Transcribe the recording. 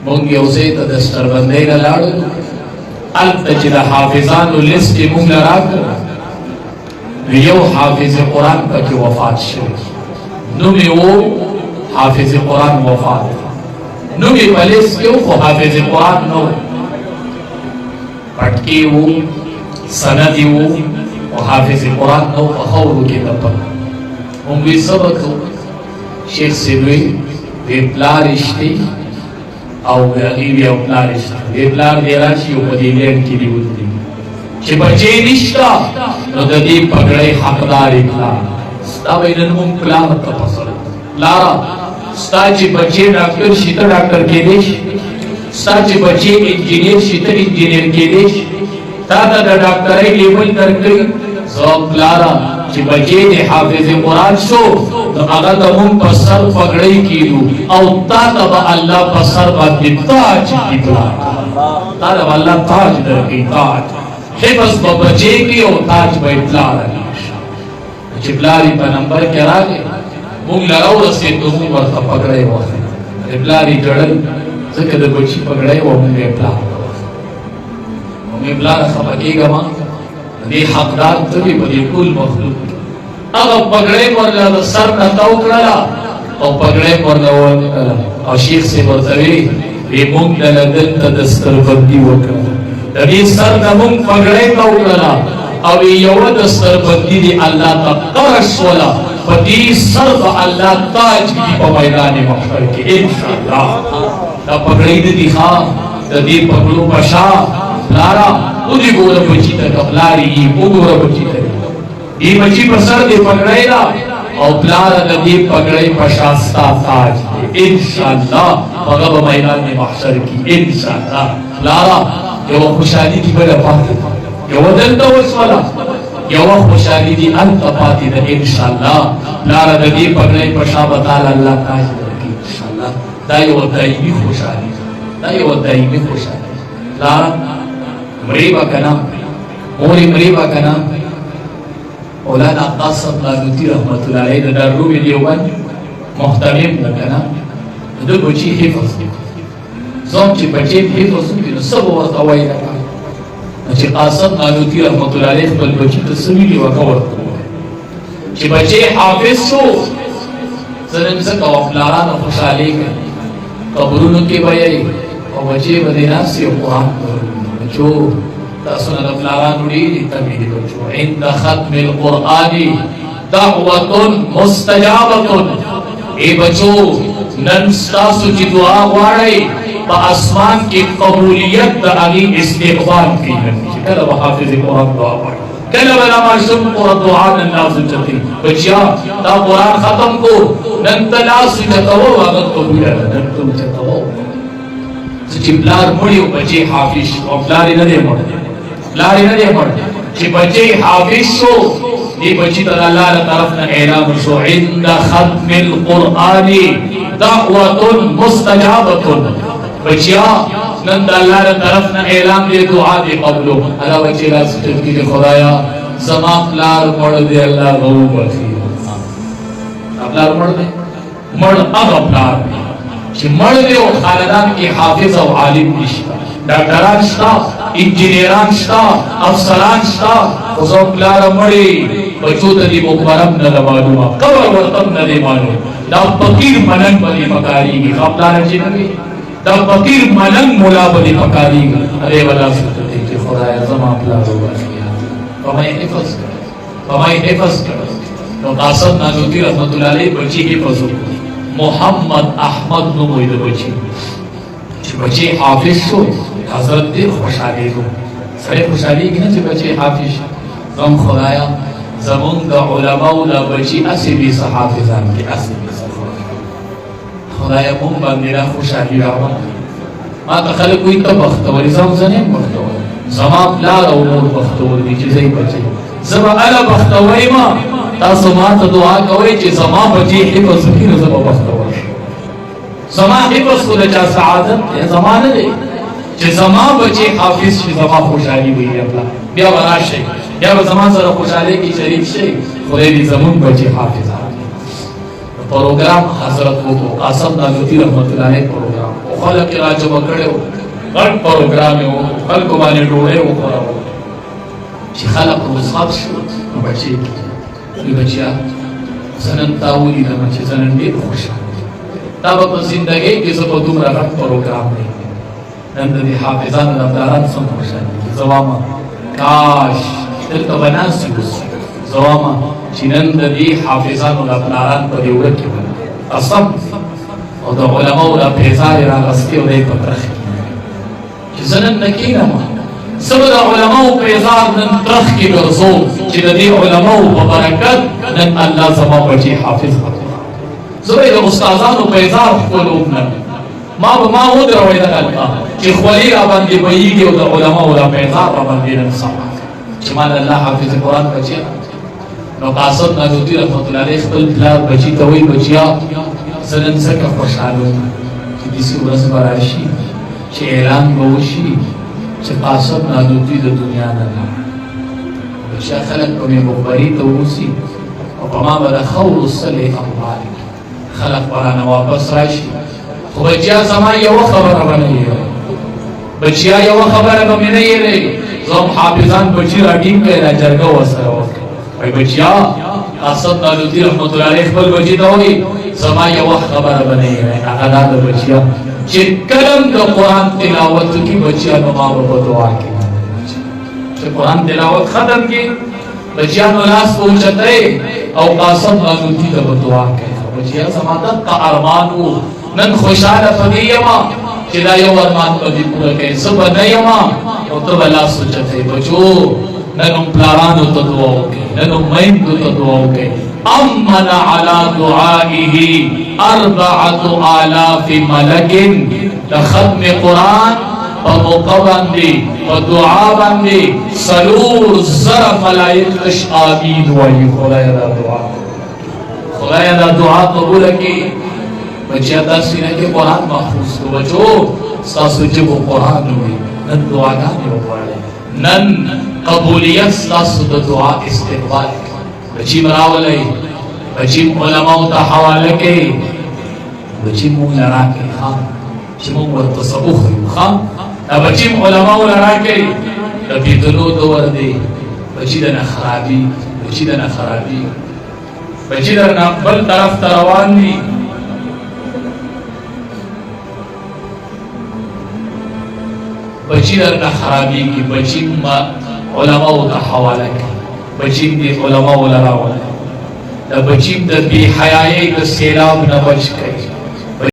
مونږ یو ځای ته د ستربندۍ نه لاړو هلته چې د حافظانو لیست یې مونږ له راکړ یو حافظ قرآن پکې وفات شوی نوم یې و حافظ قرآن وفات نوم یې په لیست کې و خو حافظ قرآن نه و پټکي و سند یې و او حافظ قرآن نه و په خاورو کې دفن مونږ وی څه به کوو شیخ صاحب وی وی پلار رشتې او هغې وی او پلار رشته وی پلار دی راشي او په دې لینډ کې دې ودرېږي چې بچې نشته نو د دې پګړۍ حقدار یې پلار ستا به نن مونږ پلار ته پسړ پلاره ستا چې بچې ډاکټر شي ته ډاکټر کېدی شي ستا چې بچې انجینیر شي ته انجینیر کېدی شي تا ته د ډاکټرۍ لیول درکوي زه پلاره چې بچې د حافظ قرآن شو نو هغه د مونږ په سر پګړۍ کېدو او تا ته به الله په سر باندې تاج کړي پلار تا ته به الله تاج درکوي تاج حفظ به بچې کې او تاج به یې پلار چې پلار یې په نمبر کې راغی مونږ له راورسېدو مونږ ورته پګړۍ واخلې پلار یې ژړل ځکه د بچي پګړۍ وه مونږ یې پلار مونږ یې پلاره خفه کېږه دې حقدار ته وي په دې ټول مخلوق هغه پګړۍ ورله د سر نه تاو کړله او پګړۍ ورله ورکړله او شیخ صاحب ورته وی مونږ له دلته د ستربندي وکړه د دې سر نه مونږ پګړۍ تاو کړله او یوه د ستربندي دې الله ته قرض شوله په دې سر به الله تاج کړي په میدان محشر کې انشاءالله دا پګړۍ د دې ښه د دې پګړو په شا پلاره ودې ګوره بچي ته که پلار یې وګوره بچي ته دې بچي په سر دې پګړۍ ده او پلاره د دې پګړۍ په شا ستا تاج دی انشاءالله هغه به میدان محشر کې انشاءالله پلاره یوه خوشحالي دې بله پاتې یوه دلته وشوله یوه خوشحالي دې هلته پاتې ده انشاءالله پلاره د دې پګړۍ په شا به تعالی الله تاج درکړي انشاءالله دا یوه دایمي خوشحالي دا یوه دایمي خوشحالي پلاره مریبا کنا موری مریبا کنا مولانا قاسم نانوتی رحمت اللہ علیہ دا دارالعلوم دیوبند محترم دا کنا دا بچی حفظ زوم چې بچی حفظ نو سب ورته وایي چې قاسم نانوتی رحمت اللہ علیہ خپل بچی ته څه ویلي وکړه ورته چې بچی حافظ شو زه نن ځکه پلارانو خوشحالي کوي قبرونو کې به یې او بچی به دې ناستې او قرآن بچو تاسو نه د پلارانو ډېرې تمې دي بچو عند ختم القرآن دعوة مستجابة ای بچو نن ستاسو چې دعا غواړئ په اسمان کې قبولیت د هغې استقبال کوي چې کله به حافظ قرآن دعا غواړي کله به دا ماشوم دعا نن لاس اوچتوي بچیا دا قرآن ختم کو نن ته لاس اوچتوو هغه قبوله ده نن ته اوچتوو چې پلار مړی او بچی حافظ او پلار یې نه دی مړ پلار یې نه دی مړ چې بچی حافظ شو دې بچی ته الله له طرف نه اعلان شو عند ختم القرآن دعوة مستجابة بچیا نن د الله له طرف نه اعلان دی دعا دی قبولو الله بچی لاس ټکی دی خدایا زما پلار مړ دی الله غو بخي پلار مړ دی مړ هغه پلار چې مړ دی او خاندان کې حافظ او عالم نشته ډاکټران شته انجینیران شته افسران شته خو زموږ پلاره مړی بچو ته دې مقبره هم نه ده معلومه قبر ورته هم نه دی معلوم دا فقیر ملنګ به دې پکارېږي ښه پلاره چې نه وي دا فقیر ملنګ ملا به دې پکارېږي هغې به لاس ورته چې خدایه زما پلار وبخښي په ما یې حفظ کړه په ما یې حفظ کړه نو قاسم نانوتي رحمت الله علیه بچي حفظ وکړي محمد احمد نوم وي د بچي چې بچي حافظ شو حضرت ډېر خوشحالېږو سړی خوشحالېږي نه چې بچي حافظ شي غم خدایا زمونږ د علماو دا بچي هسې بې څه حافظان دي هسې بې څه خدایا مونږ باندې دا خوشحالي راوړه ما ته خلک وایي ته بختور زه هم زه نه یم بختور زما پلار او مور بختور دي چې زه یې بچی زه به هله بختور یم تاسو ما ته دعا کوئ چې زما بچی حفظ وکړي نو زه به بختور شم زما حفظ خو د چا سعادت دی زما نه دی چې زما بچی حافظ شي زما خوشحالي وي بیا به راشئ بیا به زما سره خوشحالۍ کې شریک شئ خدای دې زمونږ بچی حافظان پروګرام حضرت وکړو قاسم نانوتي رحمت الله علیه پروګرام خلق راجب کړو غټ پروګرام یو خلکو باندې ډوړې وخوراو چې خلق رخصت شو نو بچیا سنن تاولی دا چې سنن ډېر خوشاله دا په زندګۍ کې زه په دومره غټ پروګرام دی نن د حافظانو د پلارانو څومره خوشاله زواما کاش دلته به ناست اوس زواما چې نن د دې حافظانو د پلاران په دې ورځ کې قسم او د علماو د پیزار راغستې او دی په ترخ چې زه نن نه کښېنم زه به د علماو پیزار نن ترخ کې ګرځوم چې د دې علماو په برکت نن الله زما بچي حافظ کړي زه به د استادانو پیزار خپلوم نن ما ودروي دغه الله چې خولي را باندې بهیږي او د علماو د پیزار را باندې نن سبا چې ما د الله حافظ قرآن بچي نو قاسم نادوتي رحمت الله علیه خپل پلار بچي ته وایي بچیا زه نن ځکه خوشحاله یم چې داسې ورځ به راشي چې اعلان به وشي چې قاسم نادوتي د دنیا نه لاړ بچیا خلک به مې مخبري ته ووسي او په ما به د خور الصلې اموال خلک به رانه واپس راشي خو بچیا زما یوه خبره به نه هېروي بچیا یوه خبره به مې نه هېروي زه هم حافظان بچي راټینګ کړی دا جرګه ورسره وکړي وای بچیا قاسم نادوتي رحمت الله علیه خپل بچي ته وایي زما یوه خبره به نه هېروي هغه دا د بچیا چې کلم د قرآن تلاوت کی بچیا نو ما په دعا کې چې قرآن تلاوت ختم کی بچیا نو لاس پوچتای او قاسم نادوتي ته دعا کوي بچیا زما دغه ارمان وو نن خوشاله پدې یما چې دا یو ارمان پدې پوره کوي سبا نه یما او ته لاس پوچتای بچو نن پلارانو ته دعا وکړي نن میندو ته دعا وکړي امن على دعائه 4000 ملک د ختم قرآن په موقع باندې په دعا باندې سلور زر ملائکه آمین وایي خدای دا دعا قبول کړي بچیا تاسو نه کې قرآن محفوظ کو بچو تاسو چې قرآن وي نن دعاګانې وغواړئ نن قبولیت تاسو د دعا استقبال بچی مراولئ بچی علماء ته حواله کړئ بچی مونږ لرا کړئ چې مونږ ورته سبوخ یو دا بچی علماء لرا کړئ د پیدلو دور دی بچی د نه خرابي بچی در نه بل طرف ته روان دي بچی در نه خرابېږي بچی علماء ته حواله کړئ بچی دې علماء لرا وله د بچی د بې حیایۍ د سیلاب نه بچ کړئ